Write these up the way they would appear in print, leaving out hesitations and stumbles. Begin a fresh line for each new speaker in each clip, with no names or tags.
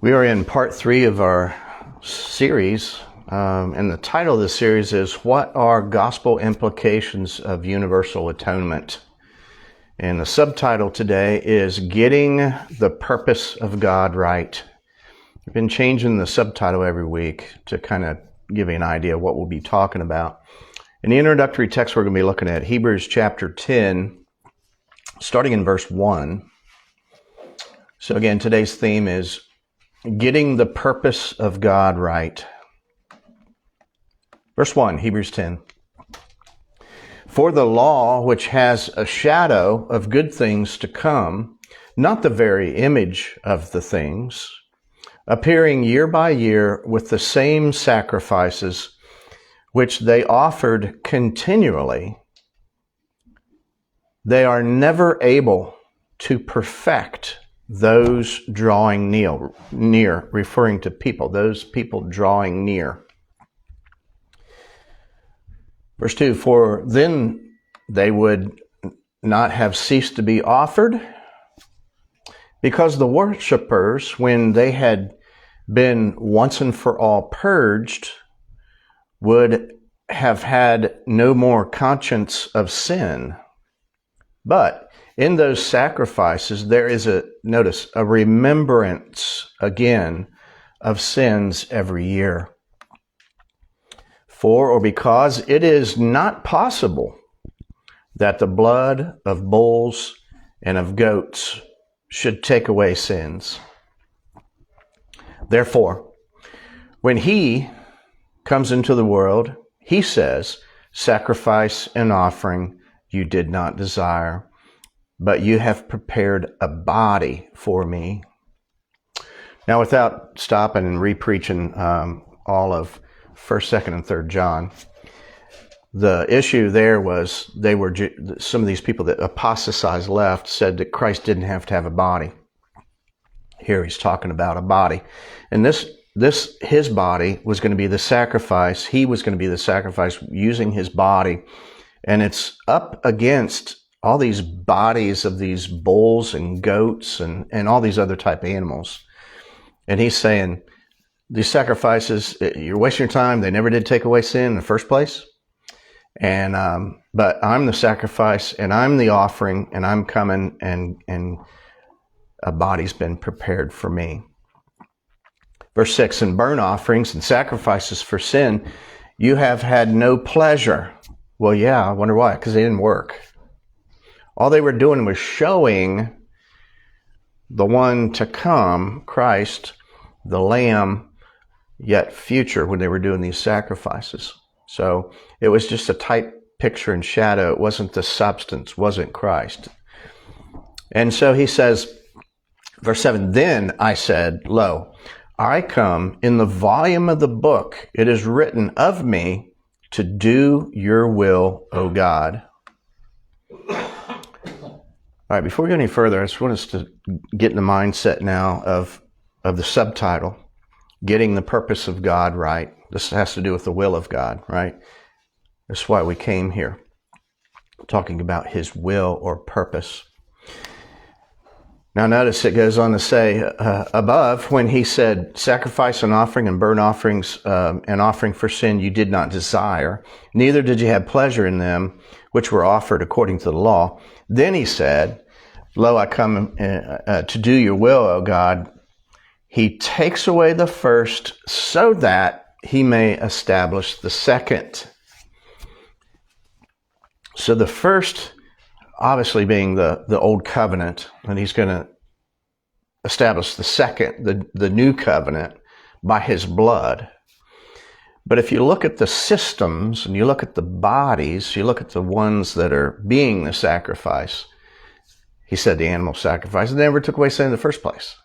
We are in part 3 of our series, and the title of the series is What Are Gospel Implications of Universal Atonement? And the subtitle today is Getting the Purpose of God Right. I've been changing the subtitle every week to kind of give you an idea of what we'll be talking about. In the introductory text, we're going to be looking at Hebrews chapter 10, starting in verse 1. So again, today's theme is Getting the Purpose of God Right. Verse 1, Hebrews 10. For the law, which has a shadow of good things to come, not the very image of the things, appearing year by year with the same sacrifices which they offered continually, they are never able to perfect those drawing near, referring to people, those people drawing near. Verse 2, for then they would not have ceased to be offered, because the worshipers, when they had been once and for all purged, would have had no more conscience of sin. But in those sacrifices, there is a remembrance again of sins every year. For or because it is not possible that the blood of bulls and of goats should take away sins. Therefore, when he comes into the world, he says, sacrifice and offering you did not desire, but you have prepared a body for me. Now, without stopping and re-preaching all of 1st, 2nd, and 3rd John, the issue there was some of these people that apostatized left said that Christ didn't have to have a body. Here he's talking about a body. And his body was going to be the sacrifice. He was going to be the sacrifice using his body. And it's up against all these bodies of these bulls and goats and all these other type of animals. And he's saying, these sacrifices, you're wasting your time. They never did take away sin in the first place. And but I'm the sacrifice, and I'm the offering, and I'm coming, and a body's been prepared for me. Verse 6, in burnt offerings and sacrifices for sin, you have had no pleasure. Well, yeah, I wonder why, because they didn't work. All they were doing was showing the one to come, Christ, the Lamb, yet future, when they were doing these sacrifices. So it was just a type, picture, and shadow. It wasn't the substance, wasn't Christ. And so he says, verse 7, then I said, lo, I come in the volume of the book. It is written of me to do your will, O God. All right, before we go any further, I just want us to get in the mindset now of the subtitle, Getting the Purpose of God Right. This has to do with the will of God, right? That's why we came here, talking about his will or purpose. Now notice it goes on to say above, when he said, sacrifice and offering and burnt offerings and offering for sin you did not desire, neither did you have pleasure in them, which were offered according to the law. Then he said, lo, I come to do your will, O God. He takes away the first so that he may establish the second. So the first, obviously being the old covenant, and he's going to establish the second, the new covenant, by his blood. But if you look at the systems, and you look at the bodies, you look at the ones that are being the sacrifice, he said the animal sacrifice, they never took away sin in the first place.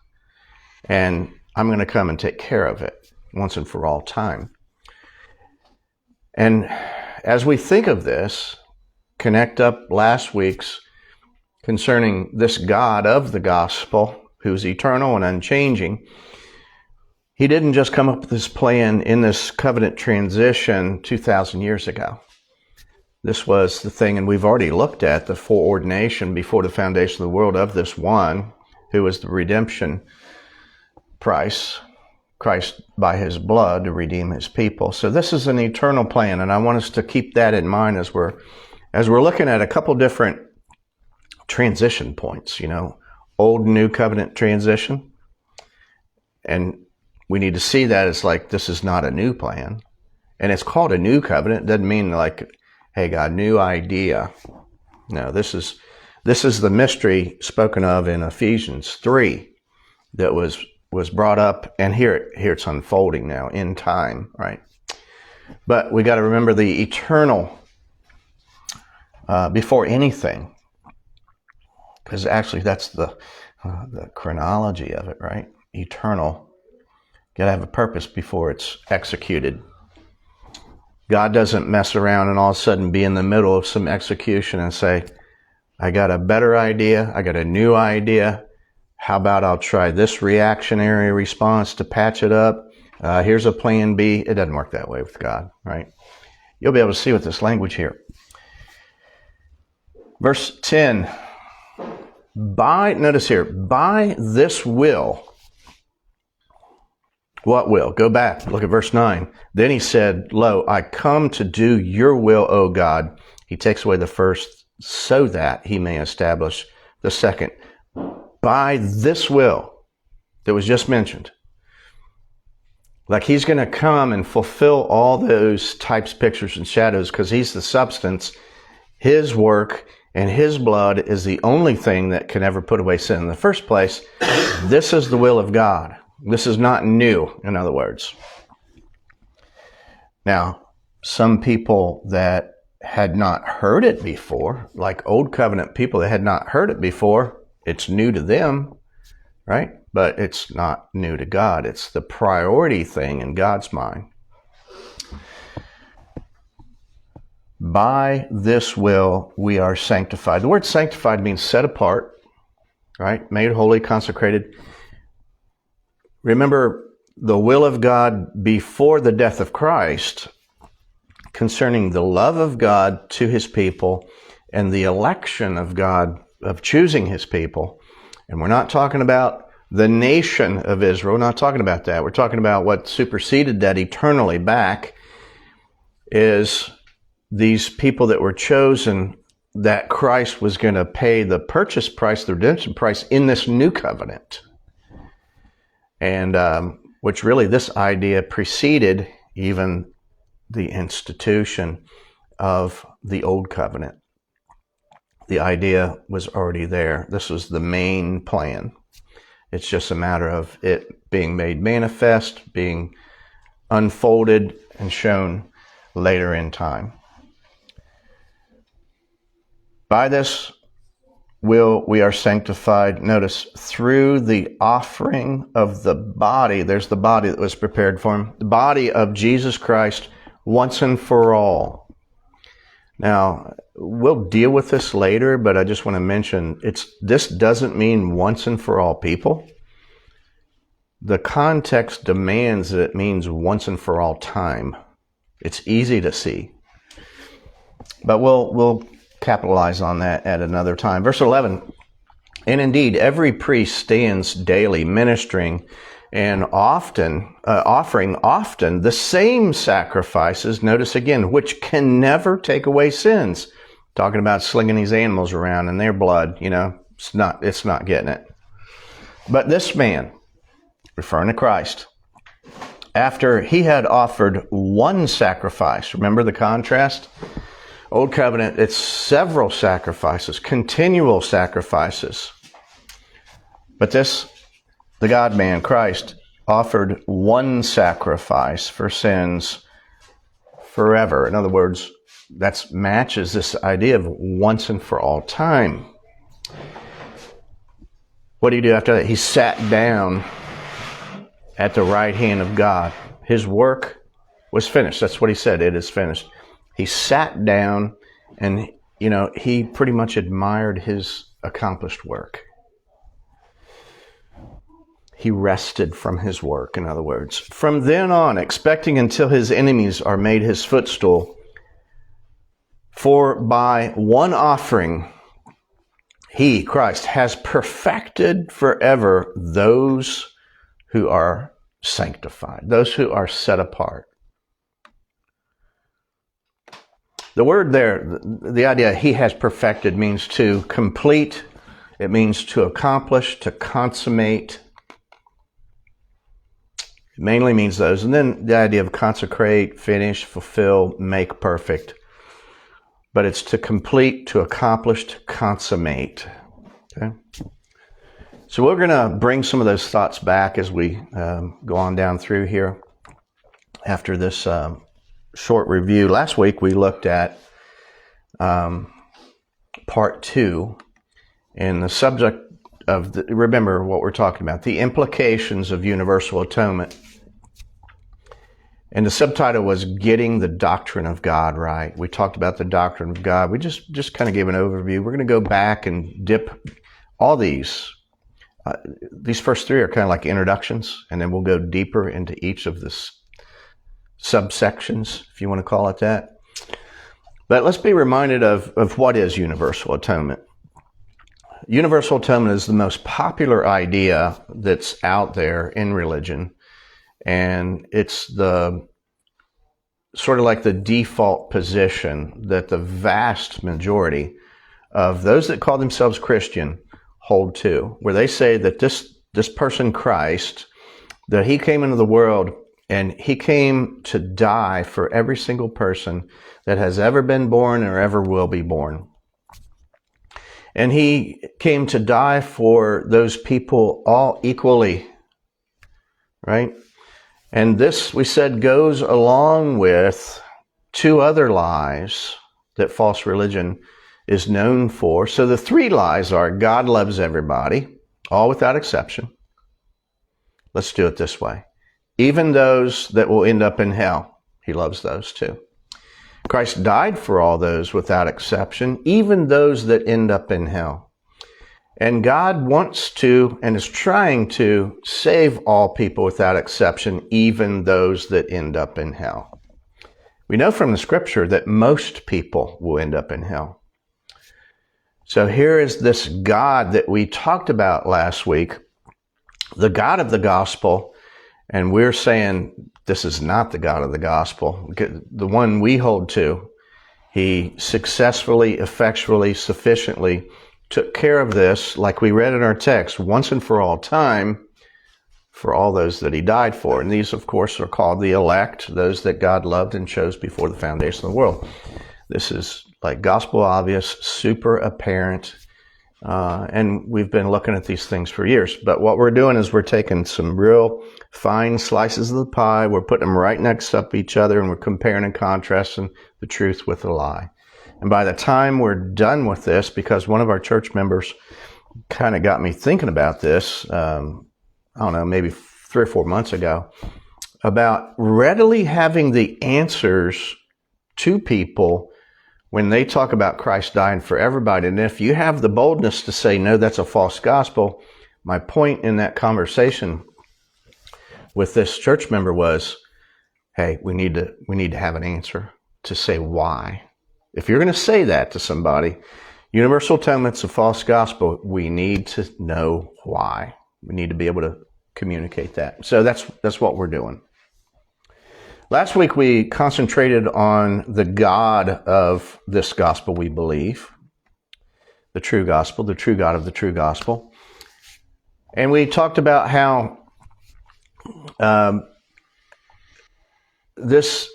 And I'm going to come and take care of it once and for all time. And as we think of this, connect up last week's concerning this God of the gospel, who's eternal and unchanging. He didn't just come up with this plan in this covenant transition 2,000 years ago. This was the thing, and we've already looked at the foreordination before the foundation of the world of this one, who was the redemption price, Christ by his blood to redeem his people. So this is an eternal plan, and I want us to keep that in mind as we're looking at a couple different transition points, Old New Covenant transition. And we need to see that as like, this is not a new plan. And it's called a new covenant. It doesn't mean like, hey, God, new idea. No, this is the mystery spoken of in Ephesians 3 that was brought up, and here it's unfolding now in time, right? But we got to remember the eternal before anything, because actually that's the chronology of it, right? Eternal. Got to have a purpose before it's executed. God doesn't mess around and all of a sudden be in the middle of some execution and say, I got a better idea. I got a new idea. How about I'll try this reactionary response to patch it up? Here's a plan B. It doesn't work that way with God, right? You'll be able to see with this language here. Verse 10, notice here, by this will. What will? Go back, look at verse 9. Then he said, Lo, I come to do your will, O God. He takes away the first so that he may establish the second. By this will that was just mentioned. Like he's going to come and fulfill all those types, pictures, and shadows because he's the substance. His work and his blood is the only thing that can ever put away sin in the first place. This is the will of God. This is not new, in other words. Now, some people that had not heard it before, like Old Covenant people that had not heard it before, it's new to them, right? But it's not new to God. It's the priority thing in God's mind. By this will we are sanctified. The word sanctified means set apart, right? Made holy, consecrated. Remember the will of God before the death of Christ concerning the love of God to his people and the election of God of choosing his people. And we're not talking about the nation of Israel. We're not talking about that. We're talking about what superseded that eternally back is these people that were chosen that Christ was going to pay the purchase price, the redemption price in this new covenant. And which really this idea preceded even the institution of the old covenant. The idea was already there. This was the main plan. It's just a matter of it being made manifest, being unfolded and shown later in time. By this will we are sanctified, notice, through the offering of the body. There's the body that was prepared for him. The body of Jesus Christ once and for all. Now, we'll deal with this later, but I just want to mention this doesn't mean once and for all people. The context demands that it means once and for all time. It's easy to see. But we'll capitalize on that at another time. Verse 11, and indeed every priest stands daily ministering and offering often the same sacrifices, notice again, which can never take away sins. Talking about slinging these animals around and their blood, it's not getting it. But this man, referring to Christ, after he had offered one sacrifice, remember the contrast? Old Covenant, it's several sacrifices, continual sacrifices. But this, the God-man, Christ, offered one sacrifice for sins forever. In other words, that matches this idea of once and for all time. What did he do after that? He sat down at the right hand of God. His work was finished. That's what he said. It is finished. He sat down and, he pretty much admired his accomplished work. He rested from his work, in other words. From then on, expecting until his enemies are made his footstool. For by one offering, he, Christ, has perfected forever those who are sanctified, those who are set apart. The word there, the idea he has perfected, means to complete. It means to accomplish, to consummate. It mainly means those. And then the idea of consecrate, finish, fulfill, make perfect. But it's to complete, to accomplish, to consummate. Okay? So we're going to bring some of those thoughts back as we go on down through here after this short review. Last week we looked at part 2 and the subject of, remember what we're talking about, the implications of universal atonement. And the subtitle was Getting the Doctrine of God Right. We talked about the doctrine of God. We just kind of gave an overview. We're going to go back and dip all these. These first 3 are kind of like introductions, and then we'll go deeper into each of the subsections, if you want to call it that. But let's be reminded of what is universal atonement. Universal atonement is the most popular idea that's out there in religion, and it's the sort of like the default position that the vast majority of those that call themselves Christian hold to, where they say that this person Christ, that he came into the world and he came to die for every single person that has ever been born or ever will be born. And he came to die for those people all equally, right? And this, we said, goes along with 2 other lies that false religion is known for. So the 3 lies are God loves everybody, all without exception. Let's do it this way. Even those that will end up in hell, he loves those too. Christ died for all those without exception, even those that end up in hell. And God wants to and is trying to save all people without exception, even those that end up in hell. We know from the scripture that most people will end up in hell. So here is this God that we talked about last week, the God of the gospel, and we're saying this is not the God of the gospel. The one we hold to, he successfully, effectually, sufficiently took care of this, like we read in our text, once and for all time, for all those that he died for. And these, of course, are called the elect, those that God loved and chose before the foundation of the world. This is like gospel obvious, super apparent, and we've been looking at these things for years. But what we're doing is we're taking some real fine slices of the pie, we're putting them right next up each other, and we're comparing and contrasting the truth with the lie. And by the time we're done with this, because one of our church members kind of got me thinking about this, I don't know, maybe 3 or 4 months ago, about readily having the answers to people when they talk about Christ dying for everybody. And if you have the boldness to say, no, that's a false gospel, my point in that conversation with this church member was, hey, we need to have an answer to say why. If you're going to say that to somebody, universal atonement's a false gospel, we need to know why. We need to be able to communicate that. So that's what we're doing. Last week we concentrated on the God of this gospel we believe, the true gospel, the true God of the true gospel. And we talked about how this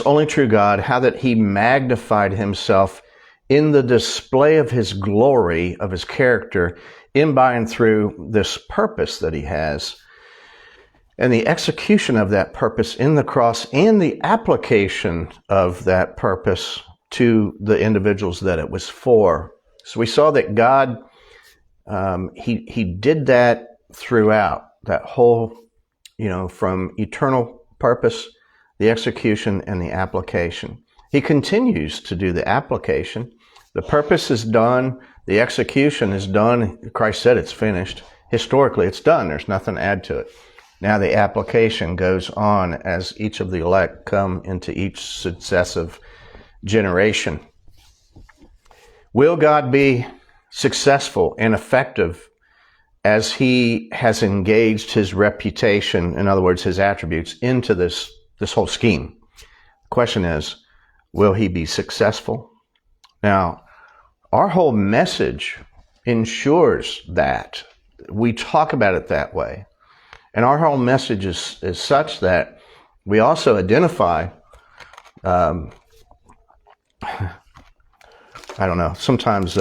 only true God, how that he magnified himself in the display of his glory, of his character, in, by, and through this purpose that he has, and the execution of that purpose in the cross, and the application of that purpose to the individuals that it was for. So we saw that God, he did that throughout, that whole, from eternal purpose, the execution, and the application. He continues to do the application. The purpose is done. The execution is done. Christ said it's finished. Historically, it's done. There's nothing to add to it. Now the application goes on as each of the elect come into each successive generation. Will God be successful and effective as he has engaged his reputation, in other words, his attributes, into this whole scheme. The question is, will he be successful? Now, our whole message ensures that. We talk about it that way. And our whole message is such that we also identify, I don't know, sometimes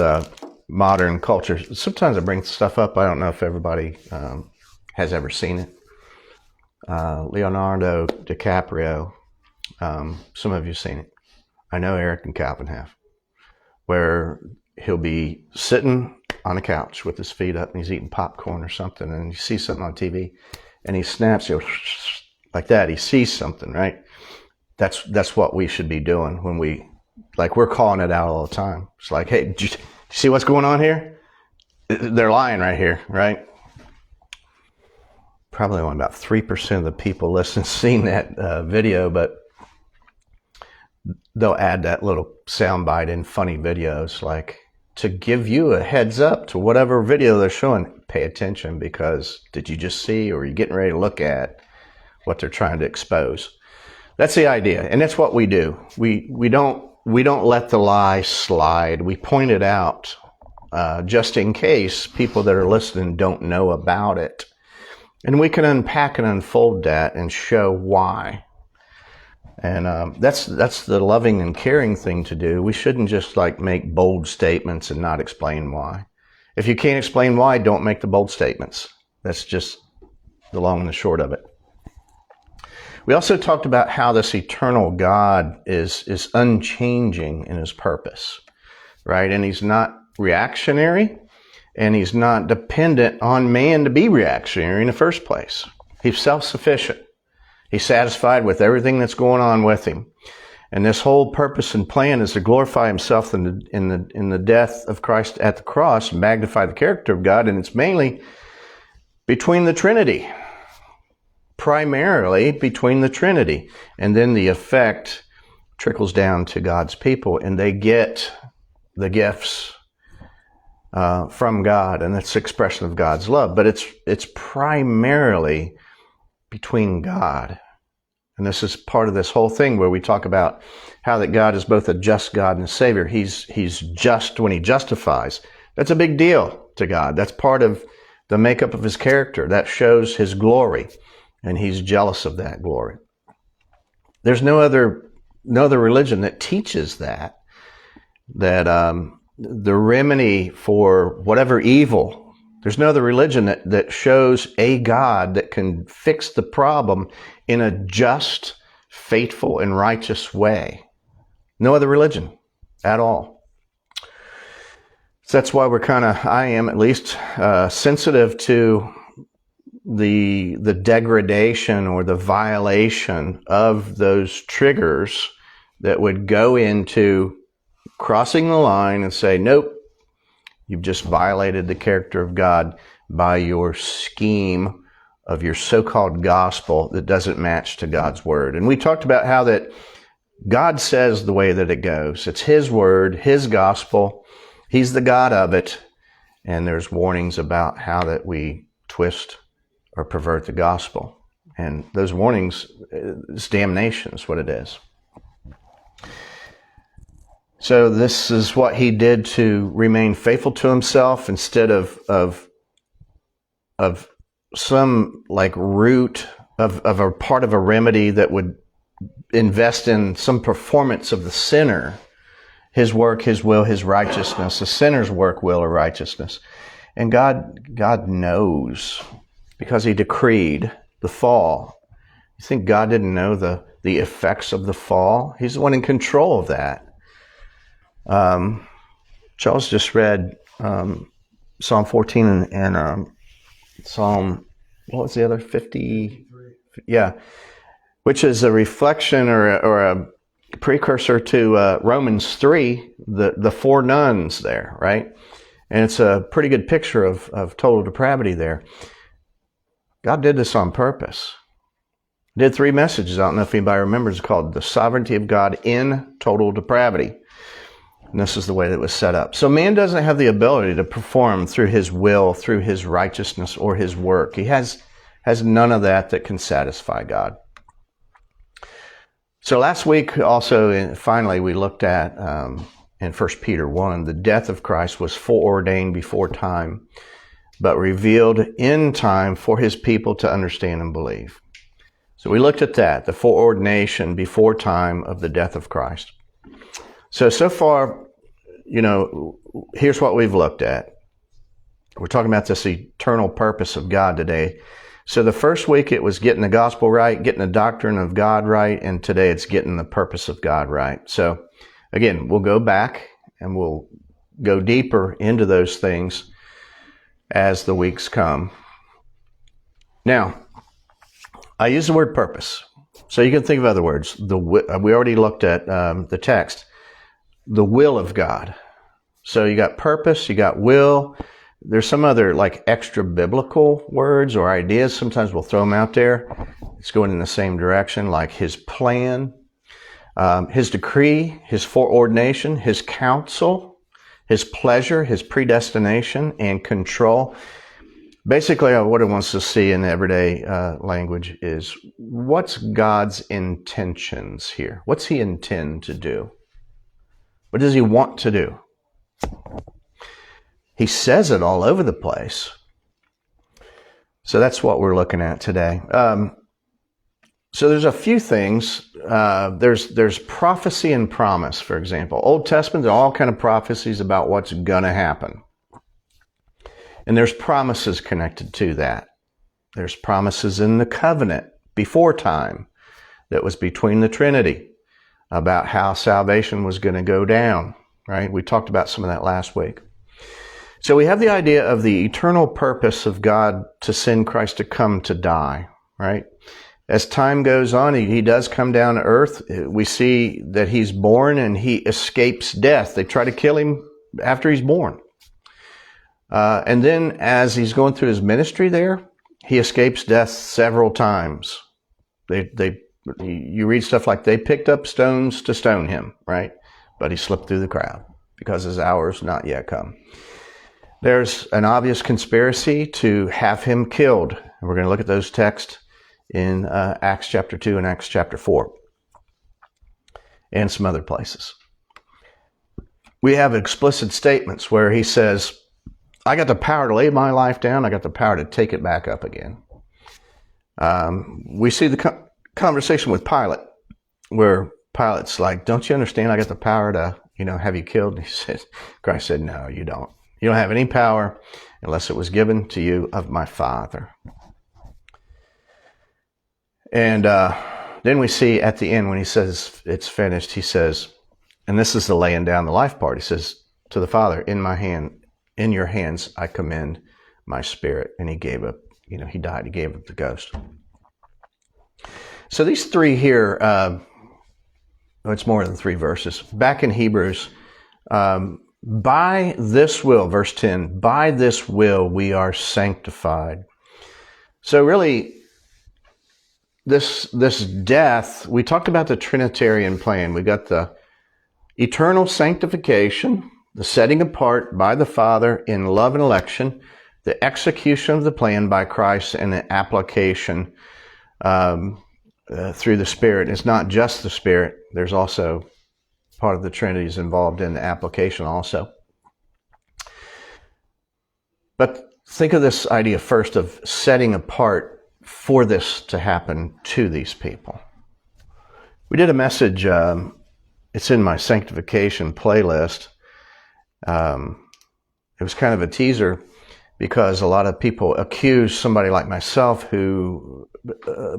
modern culture, sometimes I bring stuff up, I don't know if everybody has ever seen it. Leonardo DiCaprio, some of you have seen it. I know Eric and Calvin have. Where he'll be sitting on a couch with his feet up and he's eating popcorn or something, and he sees something on TV and he snaps, he goes like that. He sees something, right? That's what we should be doing when we're calling it out all the time. It's like, hey, did you see what's going on here? They're lying right here, right? Probably only about 3% of the people listening seen that video, but they'll add that little soundbite in funny videos, like to give you a heads up to whatever video they're showing. Pay attention, because did you just see, or are you getting ready to look at what they're trying to expose? That's the idea, and that's what we do. We don't let the lie slide. We point it out just in case people that are listening don't know about it, and we can unpack and unfold that and show why. And that's the loving and caring thing to do. We shouldn't just make bold statements and not explain why. If you can't explain why, don't make the bold statements. That's just the long and the short of it. We also talked about how this eternal God is unchanging in his purpose, right? And he's not reactionary, and he's not dependent on man to be reactionary in the first place. He's self-sufficient. He's satisfied with everything that's going on with him. And this whole purpose and plan is to glorify himself in the death of Christ at the cross, magnify the character of God, and it's mainly between the Trinity. Primarily between the Trinity. And then the effect trickles down to God's people, and they get the gifts from God, and that's the expression of God's love. But it's primarily between God. And this is part of this whole thing where we talk about how that God is both a just God and a Savior. He's just when he justifies. That's a big deal to God. That's part of the makeup of his character. That shows his glory, and he's jealous of that glory. There's no other religion that teaches that the remedy for whatever evil, there's no other religion that shows a God that can fix the problem in a just, faithful, and righteous way. No other religion at all. So that's why I am at least, sensitive to the degradation or the violation of those triggers that would go into crossing the line and say, nope, you've just violated the character of God by your scheme of your so-called gospel that doesn't match to God's word. And we talked about how that God says the way that it goes. It's his word, his gospel. He's the God of it. And there's warnings about how that we twist or pervert the gospel. And those warnings, it's damnation is what it is. So this is what he did to remain faithful to himself instead of some root of a part of a remedy that would invest in some performance of the sinner. His work, his will, his righteousness. The sinner's work, will, or righteousness. And God knows, because he decreed the fall. You think God didn't know the effects of the fall? He's the one in control of that. Charles just read Psalm 14 and Psalm, what was the other, 50? Yeah, which is a reflection or a precursor to Romans 3, the four nuns there, right? And it's a pretty good picture of total depravity there. God did this on purpose. He did 3 messages. I don't know if anybody remembers. It's called The Sovereignty of God in Total Depravity. And this is the way that it was set up. So man doesn't have the ability to perform through his will, through his righteousness, or his work. He has none of that can satisfy God. So last week also, finally, we looked at in 1 Peter 1, the death of Christ was foreordained before time, but revealed in time for his people to understand and believe. So we looked at that, the foreordination before time of the death of Christ. So far, here's what we've looked at. We're talking about this eternal purpose of God today. So the first week it was getting the gospel right, getting the doctrine of God right, and today it's getting the purpose of God right. So again, we'll go back and we'll go deeper into those things as the weeks come. Now, I use the word purpose. So you can think of other words. We already looked at the text. The will of God. So you got purpose, you got will. There's some other like extra biblical words or ideas. Sometimes we'll throw them out there. It's going in the same direction, like his plan, his decree, his foreordination, his counsel, his pleasure, his predestination, and control. Basically, what it wants to see in everyday language is what's God's intentions here? What's he intend to do? What does he want to do? He says it all over the place. So that's what we're looking at today. So there's a few things. There's prophecy and promise, for example. Old Testament, there are all kind of prophecies about what's going to happen. And there's promises connected to that. There's promises in the covenant before time that was between the Trinity about how salvation was going to go down, right? We talked about some of that last week. So we have the idea of the eternal purpose of God to send Christ to come to die, right? As time goes on, he does come down to earth. We see that he's born and he escapes death. They try to kill him after he's born. And then as he's going through his ministry there, he escapes death several times. You read stuff like they picked up stones to stone him, right? But he slipped through the crowd because his hour's not yet come. There's an obvious conspiracy to have him killed. And we're going to look at those texts in Acts chapter 2 and Acts chapter 4 and some other places. We have explicit statements where he says, I got the power to lay my life down. I got the power to take it back up again. We see the conversation with Pilate where Pilate's like, don't you understand? I got the power to, have you killed. And Christ said, no, you don't. You don't have any power unless it was given to you of my Father. And then we see at the end when he says it's finished, he says, and this is the laying down the life part. He says to the Father, in your hands I commend my spirit. And he gave up, he died. He gave up the ghost. So these three here, it's more than 3 verses. Back in Hebrews, by this will, verse 10, by this will we are sanctified. So really, this death, we talked about the Trinitarian plan. We got the eternal sanctification, the setting apart by the Father in love and election, the execution of the plan by Christ, and the application through the Spirit. It's not just the Spirit. There's also part of the Trinity is involved in the application also. But think of this idea first of setting apart for this to happen to these people. We did a message, it's in my sanctification playlist. It was kind of a teaser because a lot of people accuse somebody like myself who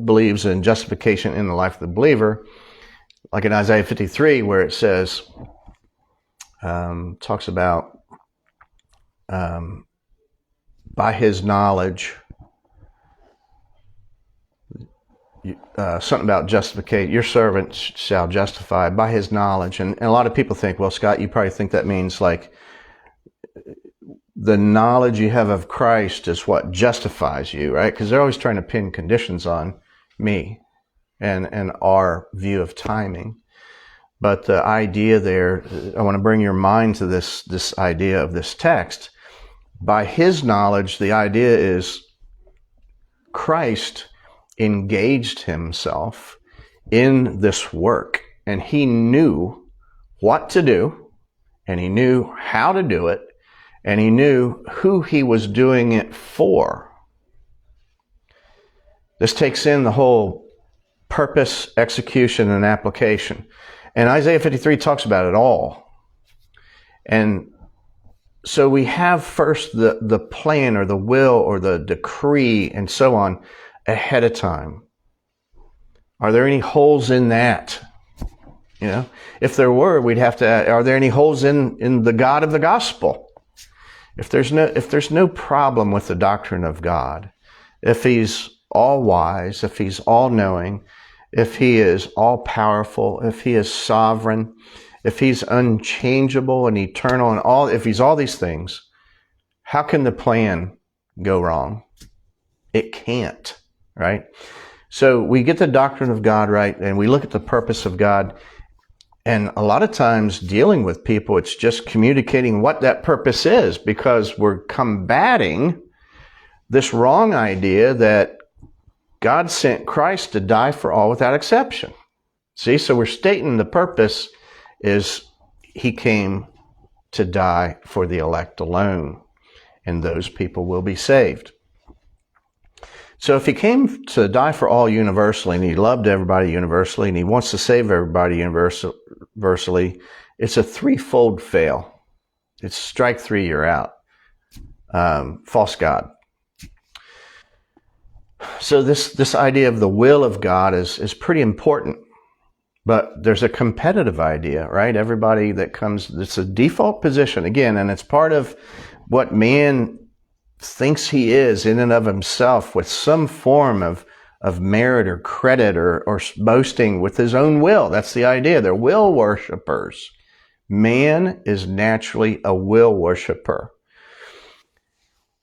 believes in justification in the life of the believer, like in Isaiah 53, where it says, talks about by his knowledge, something about justification, your servant shall justify by his knowledge. And a lot of people think, well, Scott, you probably think that means like the knowledge you have of Christ is what justifies you, right? Because they're always trying to pin conditions on me and our view of timing. But the idea there, I want to bring your mind to this idea of this text. By his knowledge, the idea is Christ engaged himself in this work, and he knew what to do, and he knew how to do it, and he knew who he was doing it for. This takes in the whole purpose, execution, and application. And Isaiah 53 talks about it all. And so we have first the plan or the will or the decree and so on ahead of time. Are there any holes in that? You know, if there were, we'd have to ask, are there any holes in the God of the gospel? If there's no problem with the doctrine of God, if he's all wise, if he's all knowing, if he is all powerful, if he is sovereign, if he's unchangeable and eternal and all, if he's all these things, how can the plan go wrong? It can't, right? So we get the doctrine of God right, and we look at the purpose of God. And a lot of times dealing with people, it's just communicating what that purpose is, because we're combating this wrong idea that God sent Christ to die for all without exception. See, so we're stating the purpose is he came to die for the elect alone, and those people will be saved. So if he came to die for all universally, and he loved everybody universally, and he wants to save everybody universally, it's a threefold fail. It's strike three, you're out. False God. So this idea of the will of God is pretty important. But there's a competitive idea, right? Everybody that comes, it's a default position, again, and it's part of what man thinks he is in and of himself, with some form of merit or credit or boasting with his own will. That's the idea. They're will worshipers. Man is naturally a will worshiper.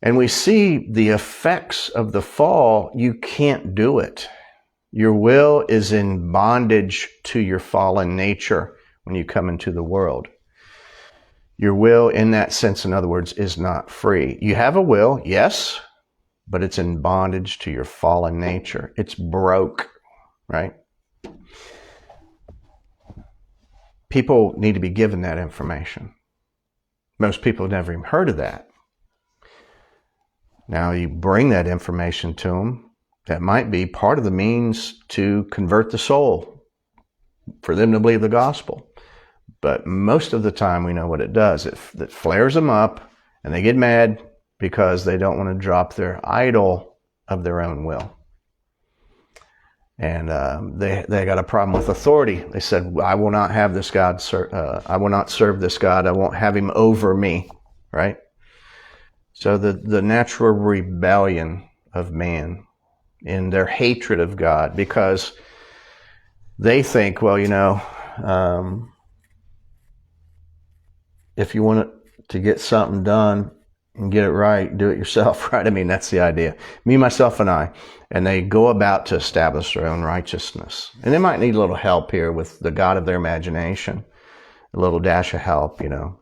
And we see the effects of the fall. You can't do it. Your will is in bondage to your fallen nature when you come into the world. Your will, in that sense, in other words, is not free. You have a will, yes, but it's in bondage to your fallen nature. It's broke, right? People need to be given that information. Most people have never even heard of that. Now you bring that information to them. That might be part of the means to convert the soul, for them to believe the gospel. But most of the time we know what it does. It flares them up, and they get mad because they don't want to drop their idol of their own will. And they got a problem with authority. They said, I will not have this God, I will not serve this God. I won't have him over me, right? So the natural rebellion of man in their hatred of God, because they think, well, you know, if you want to get something done and get it right, do it yourself, right? I mean, that's the idea. Me, myself, and I. And they go about to establish their own righteousness. And they might need a little help here with the God of their imagination, a little dash of help, you know.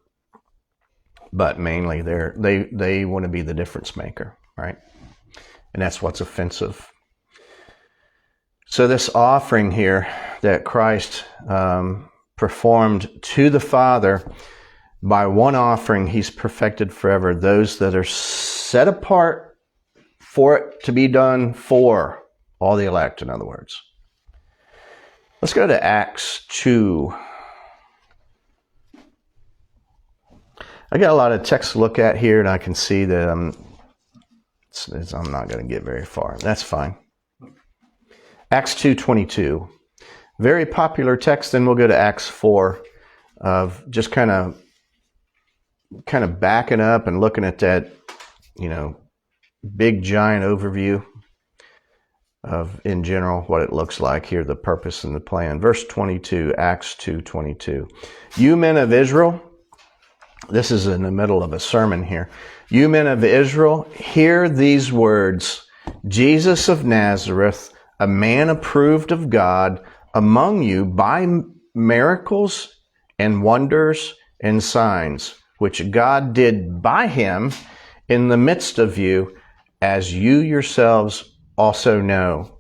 But mainly they want to be the difference maker, right? And that's what's offensive. So this offering here that Christ performed to the Father, by one offering he's perfected forever those that are set apart for it to be done for all the elect, in other words. Let's go to Acts 2. I got a lot of text to look at here, and I can see that I'm not going to get very far. That's fine. Acts 2:22. Very popular text. Then we'll go to Acts 4, of just kind of backing up and looking at that, you know, big giant overview of, in general, what it looks like here, the purpose and the plan. Verse 22, Acts 2:22. You men of Israel, this is in the middle of a sermon here. You men of Israel, hear these words. Jesus of Nazareth, a man approved of God among you by miracles and wonders and signs, which God did by him in the midst of you, as you yourselves also know.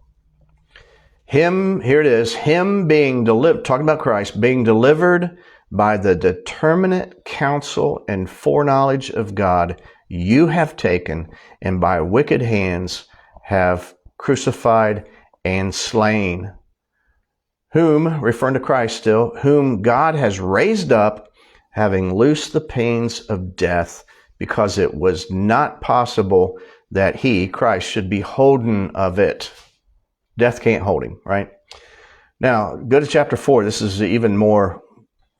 Him, here it is, him being delivered, talking about Christ, being delivered by the determinate counsel and foreknowledge of God, you have taken, and by wicked hands have crucified and slain. Whom, referring to Christ still, whom God has raised up, having loosed the pains of death, because it was not possible that he, Christ, should be holden of it. Death can't hold him, right? Now, go to chapter 4. This is even more,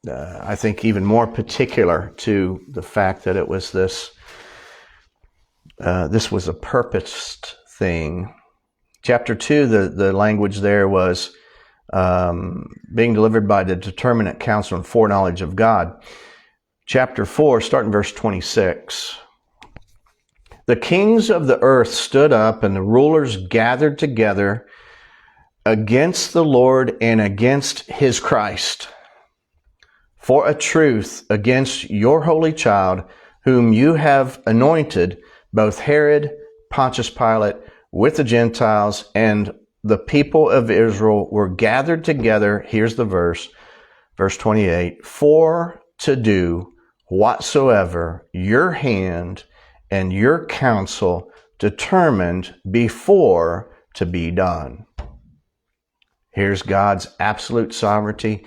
I think, even more particular to the fact that it was this was a purposed thing. Chapter 2, the language there was being delivered by the determinate counsel and foreknowledge of God. Chapter 4, starting verse 26. The kings of the earth stood up, and the rulers gathered together against the Lord and against his Christ, for a truth against your holy child, whom you have anointed, both Herod, Pontius Pilate, with the Gentiles, and the people of Israel were gathered together, here's the verse 28, for to do whatsoever your hand and your counsel determined before to be done. Here's God's absolute sovereignty,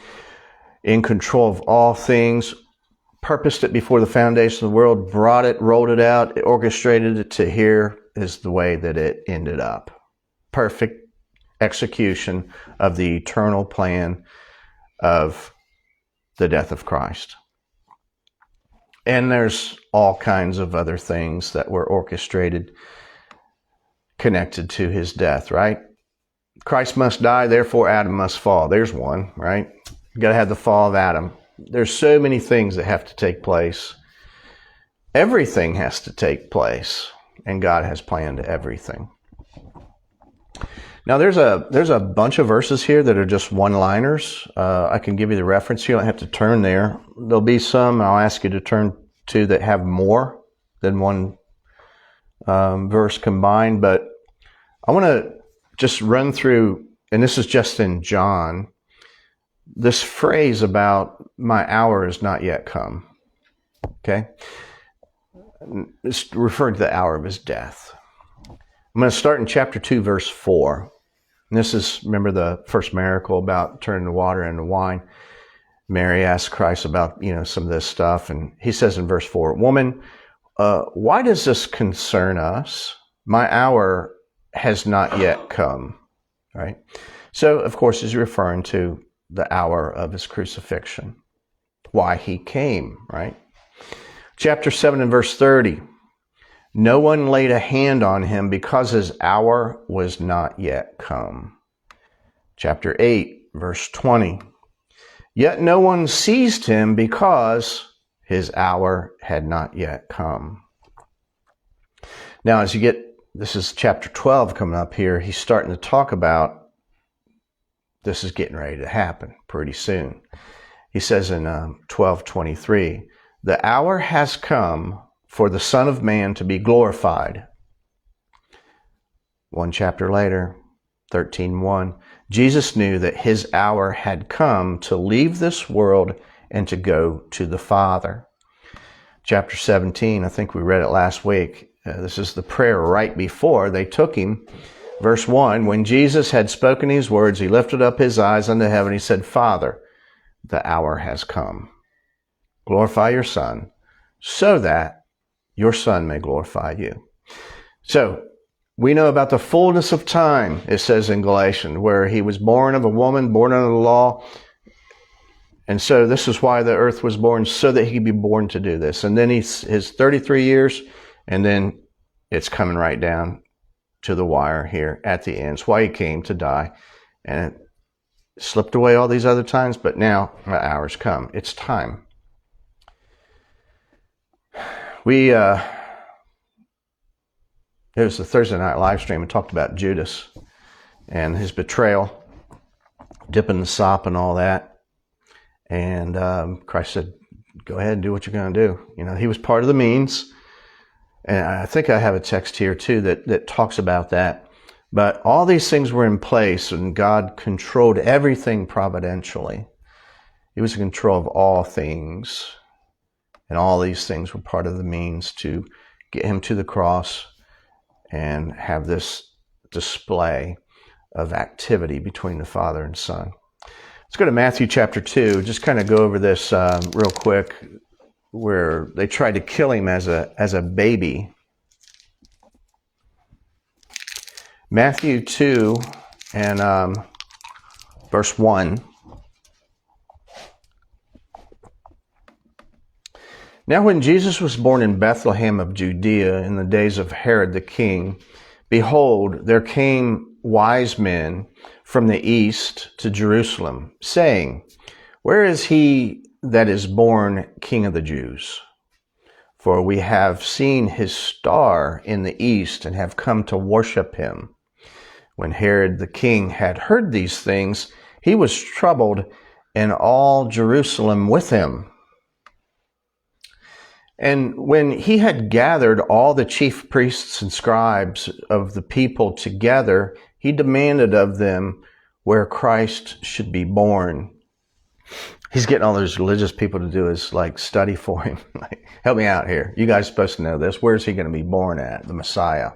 in control of all things, purposed it before the foundation of the world, brought it, rolled it out, orchestrated it to here is the way that it ended up. Perfect execution of the eternal plan of the death of Christ. And there's all kinds of other things that were orchestrated, connected to his death, right? Christ must die, therefore Adam must fall. There's one, right? You got to have the fall of Adam. There's so many things that have to take place. Everything has to take place, and God has planned everything. Now, there's a bunch of verses here that are just one-liners. I can give you the reference. You don't have to turn there. There'll be some I'll ask you to turn to that have more than one verse combined. But I want to just run through, and this is just in John, this phrase about my hour is not yet come. Okay? It's referring to the hour of his death. I'm going to start in chapter 2, verse 4. And this is, remember the first miracle about turning the water into wine. Mary asked Christ about, some of this stuff. And he says in verse 4, Woman, why does this concern us? My hour has not yet come. Right? So, of course, he's referring to the hour of his crucifixion. Why he came, right? Chapter 7 and verse 30. No one laid a hand on him because his hour was not yet come. Chapter 8, verse 20. Yet no one seized him because his hour had not yet come. Now, as you get, this is chapter 12 coming up here, he's starting to talk about this is getting ready to happen pretty soon. He says in 12:23, the hour has come for the Son of Man to be glorified. One chapter later, 13:1, Jesus knew that his hour had come to leave this world and to go to the Father. Chapter 17, I think we read it last week. This is the prayer right before they took him. Verse 1, when Jesus had spoken these words, he lifted up his eyes unto heaven. He said, Father, the hour has come. Glorify your Son, so that your Son may glorify you. So, we know about the fullness of time, it says in Galatians, where he was born of a woman, born under the law. And so this is why the earth was born, so that he could be born to do this. And then his 33 years, and then it's coming right down to the wire here at the end. It's why he came to die. And it slipped away all these other times, but now the hour's come. It's time. It was the Thursday night live stream and talked about Judas and his betrayal, dipping the sop and all that. And Christ said, go ahead and do what you're going to do. You know, he was part of the means. And I think I have a text here too that talks about that. But all these things were in place, and God controlled everything providentially. He was in control of all things. And all these things were part of the means to get him to the cross and have this display of activity between the Father and Son. Let's go to Matthew chapter 2. Just kind of go over this real quick, where they tried to kill him as a baby. Matthew 2 and verse 1. Now when Jesus was born in Bethlehem of Judea in the days of Herod the king, behold, there came wise men from the east to Jerusalem, saying, where is he that is born King of the Jews? For we have seen his star in the east and have come to worship him. When Herod the king had heard these things, he was troubled, and all Jerusalem with him. And when he had gathered all the chief priests and scribes of the people together, he demanded of them where Christ should be born. He's getting all those religious people to do his study for him. Help me out here. You guys are supposed to know this. Where is he going to be born at, the Messiah?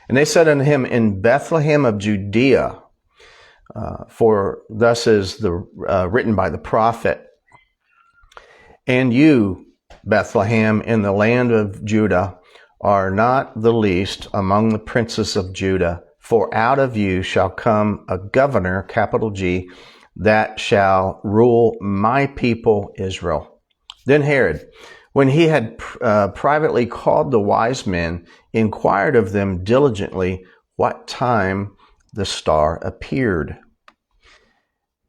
And they said unto him, in Bethlehem of Judea, for thus is the written by the prophet, and you, Bethlehem, in the land of Judah, are not the least among the princes of Judah, for out of you shall come a governor, capital G, that shall rule my people Israel. Then Herod, when he had privately called the wise men, inquired of them diligently what time the star appeared.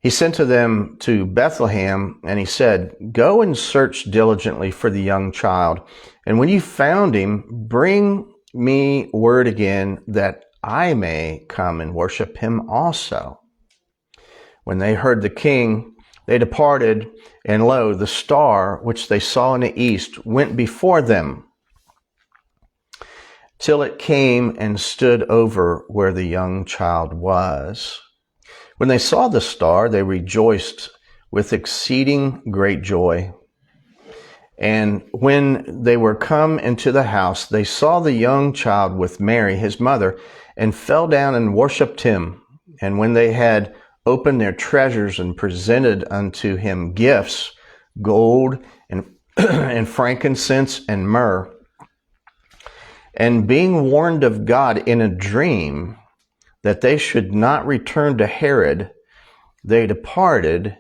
He sent to them to Bethlehem, and he said, go and search diligently for the young child, and when you found him, bring me word again that I may come and worship him also. When they heard the king, they departed, and lo, the star which they saw in the east went before them, till it came and stood over where the young child was. When they saw the star, they rejoiced with exceeding great joy. And when they were come into the house, they saw the young child with Mary, his mother, and fell down and worshipped him. And when they had opened their treasures and presented unto him gifts, gold and frankincense and myrrh. And being warned of God in a dream that they should not return to Herod, they departed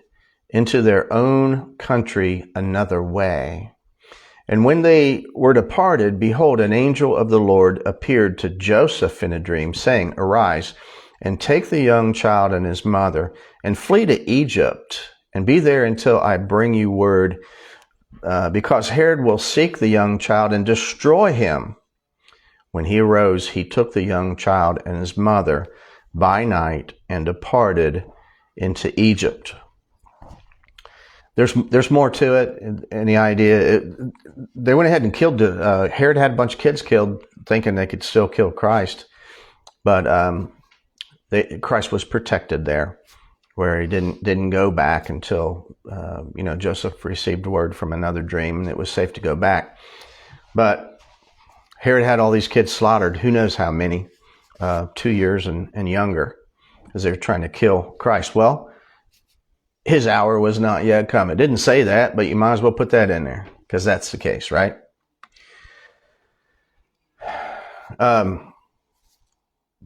into their own country another way. And when they were departed, behold, an angel of the Lord appeared to Joseph in a dream, saying, arise, and take the young child and his mother, and flee to Egypt, and be there until I bring you word, because Herod will seek the young child and destroy him. When he arose, he took the young child and his mother by night and departed into Egypt. There's more to it, and the idea, they went ahead and killed, Herod had a bunch of kids killed, thinking they could still kill Christ, but Christ was protected there, where he didn't go back until Joseph received word from another dream, and it was safe to go back. But Herod had all these kids slaughtered, who knows how many, 2 years and younger, because they were trying to kill Christ. Well, his hour was not yet come. It didn't say that, but you might as well put that in there, because that's the case, right?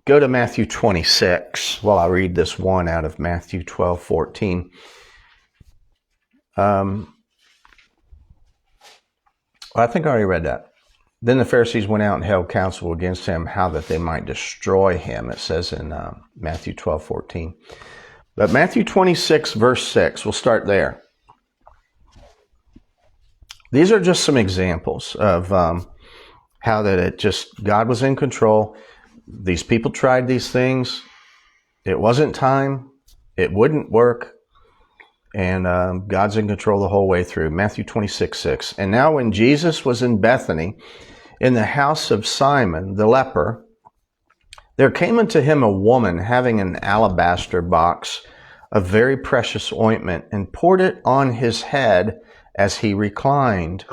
Go to Matthew 26 while I read this one out of Matthew 12:14. I think I already read that. Then the Pharisees went out and held counsel against him, how that they might destroy him. It says in Matthew 12:14. But Matthew 26, verse 6, we'll start there. These are just some examples of how that God was in control. These people tried these things. It wasn't time. It wouldn't work. And God's in control the whole way through. Matthew 26:6. And now when Jesus was in Bethany, in the house of Simon the leper, there came unto him a woman having an alabaster box of very precious ointment, and poured it on his head as he reclined.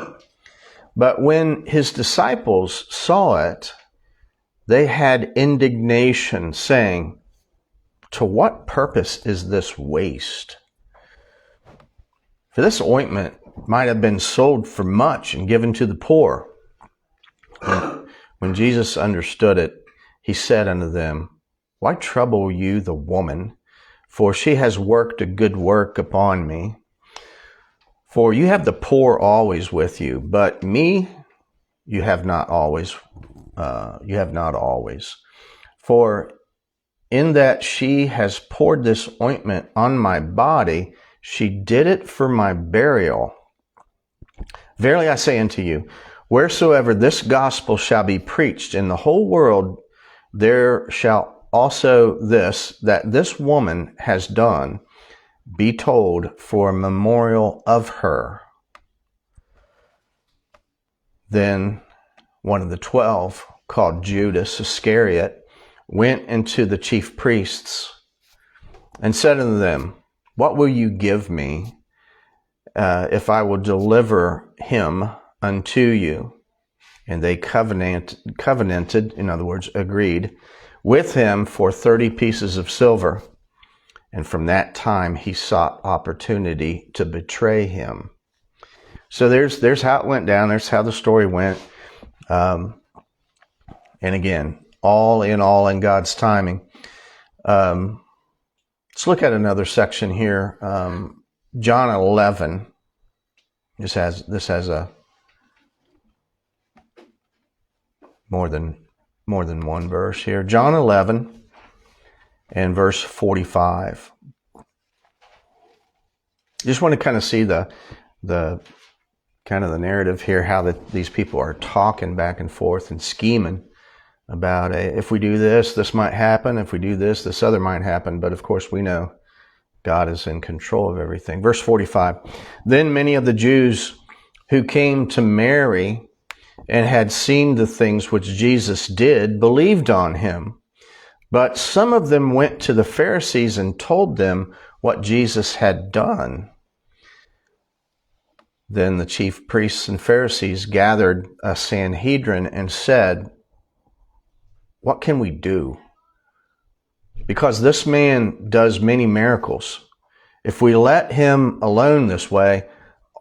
But when his disciples saw it, they had indignation, saying, to what purpose is this waste? For this ointment might have been sold for much and given to the poor. When Jesus understood it, he said unto them, why trouble you the woman? For she has worked a good work upon me. For you have the poor always with you, but me you have not always. For in that she has poured this ointment on my body, she did it for my burial. Verily I say unto you, wheresoever this gospel shall be preached in the whole world, there shall also that this woman has done be told for a memorial of her. Then one of the 12, called Judas Iscariot, went into the chief priests and said unto them, what will you give me if I will deliver him unto you? And they covenanted, in other words, agreed, with him for 30 pieces of silver. And from that time he sought opportunity to betray him. So there's how it went down. There's how the story went. And again, all in God's timing. Let's look at another section here. John 11. This has a more than one verse here. John 11 and verse 45. Just want to kind of see the kind of the narrative here, how these people are talking back and forth and scheming about if we do this, this might happen. If we do this, this other might happen. But of course, we know God is in control of everything. Verse 45. Then many of the Jews who came to Mary and had seen the things which Jesus did believed on him. But some of them went to the Pharisees and told them what Jesus had done. Then the chief priests and Pharisees gathered a Sanhedrin and said, what can we do? Because this man does many miracles. If we let him alone this way,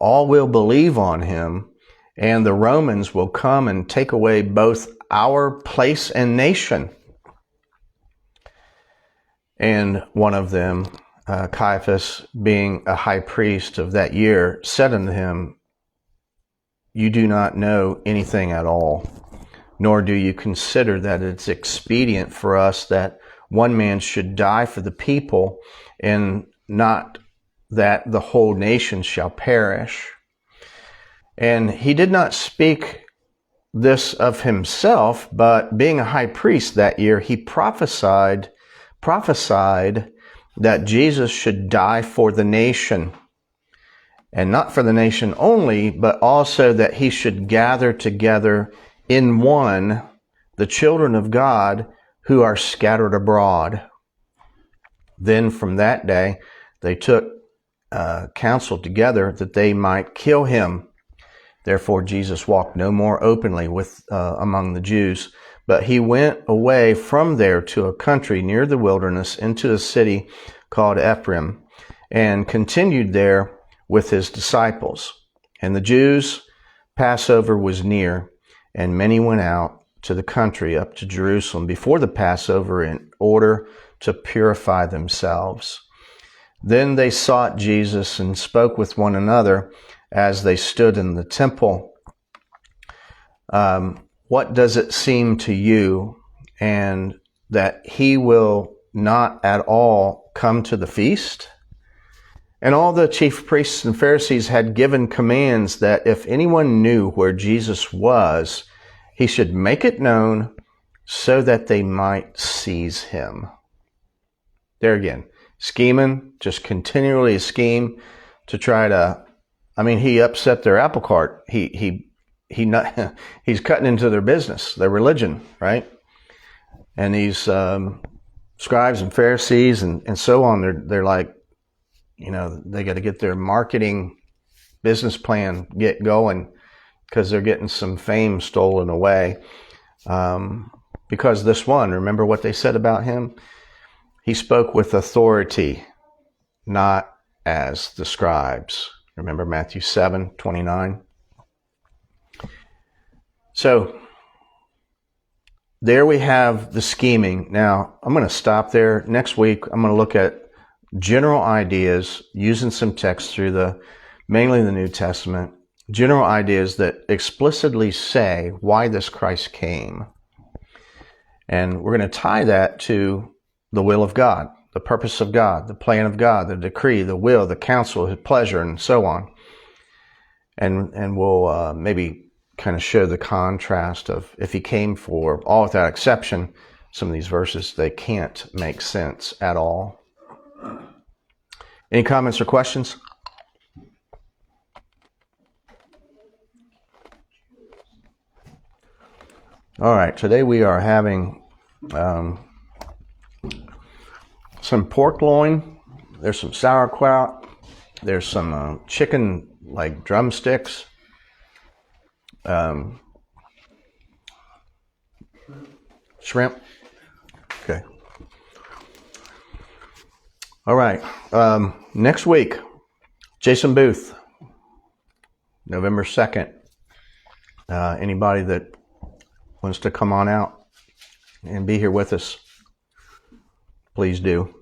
all will believe on him, and the Romans will come and take away both our place and nation. And one of them, Caiaphas, being a high priest of that year, said unto him, you do not know anything at all, nor do you consider that it's expedient for us that one man should die for the people, and not that the whole nation shall perish. And he did not speak this of himself, but being a high priest that year, he prophesied that Jesus should die for the nation, and not for the nation only, but also that he should gather together in one the children of God who are scattered abroad. Then from that day they took counsel together that they might kill him. Therefore Jesus walked no more openly among the Jews, but he went away from there to a country near the wilderness, into a city called Ephraim, and continued there with his disciples. And the Jews' Passover was near, and many went out to the country up to Jerusalem before the Passover in order to purify themselves. Then they sought Jesus and spoke with one another as they stood in the temple. What does it seem to you, and that he will not at all come to the feast? And all the chief priests and Pharisees had given commands that if anyone knew where Jesus was, he should make it known so that they might seize him. There again, scheming, just continually scheme to try to, I mean, he upset their apple cart. He's cutting into their business, their religion, right? And these scribes and Pharisees and so on, they're like, you know, they got to get their marketing business plan get going because they're getting some fame stolen away. Because this one, remember what they said about him? He spoke with authority, not as the scribes. Remember Matthew 7:29? So there we have the scheming. Now, I'm going to stop there. Next week, I'm going to look at general ideas using some text through mainly the New Testament, general ideas that explicitly say why this Christ came. And we're going to tie that to the will of God, the purpose of God, the plan of God, the decree, the will, the counsel, his pleasure, and so on. And we'll maybe kind of show the contrast of if he came for all without exception, some of these verses, they can't make sense at all. Any comments or questions? All right, today we are having some pork loin. There's some sauerkraut. There's some chicken, like drumsticks. Shrimp. Okay. All right. Next week, Jason Booth, November 2nd. Anybody that wants to come on out and be here with us, please do.